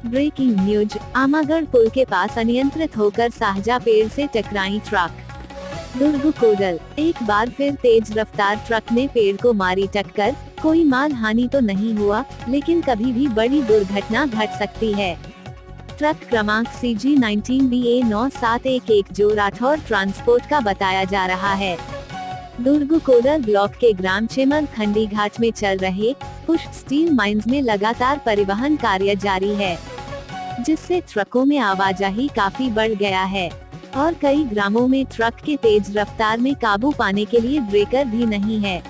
Breaking news, Amagarh पुल के पास अनियंत्रित होकर साहजा पेड़ से टकराई ट्रक। दुर्ग कोडल, एक बार फिर तेज रफ्तार ट्रक ने पेड़ को मारी टक्कर। कोई माल हानि तो नहीं हुआ, लेकिन कभी भी बड़ी दुर्घटना घट सकती है। ट्रक क्रमांक CG19BA 9711 जो राठौर ट्रांसपोर्ट का बताया जा रहा है। दुर्ग कोडल ब्लॉक के ग्राम चेमल खंडी घाट में चल रहे पुष्प स्टील माइंस में लगातार परिवहन कार्य जारी है, जिससे ट्रकों में आवाजाही काफी बढ़ गया है और कई ग्रामों में ट्रक के तेज रफ्तार में काबू पाने के लिए ब्रेकर भी नहीं है,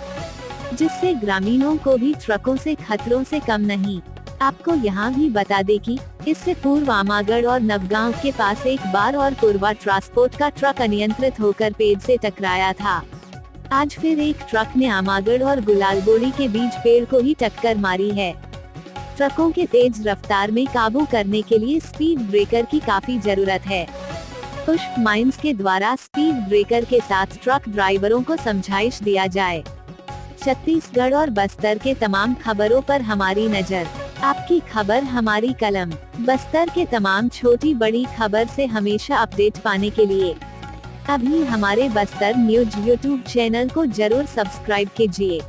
जिससे ग्रामीणों को भी ट्रकों से खतरों से कम नहीं। आपको यहाँ भी बता दें कि इससे पूर्व आमागढ़ और नवगांव के पास एक बार और पूर्वा ट्रांसपोर्ट का ट्रक अनियंत्रित होकर पेड़ से टकराया था। आज फिर एक ट्रक ने आमागढ़ और गुलालबोड़ी के बीच पेड़ को ही टक्कर मारी है। ट्रकों के तेज रफ्तार में काबू करने के लिए स्पीड ब्रेकर की काफी जरूरत है। पुष्प माइंस के द्वारा स्पीड ब्रेकर के साथ ट्रक ड्राइवरों को समझाइश दिया जाए। छत्तीसगढ़ और बस्तर के तमाम खबरों पर हमारी नजर, आपकी खबर हमारी कलम। बस्तर के तमाम छोटी बड़ी खबर से हमेशा अपडेट पाने के लिए अभी हमारे बस्तर न्यूज यूट्यूब चैनल को जरूर सब्सक्राइब कीजिए।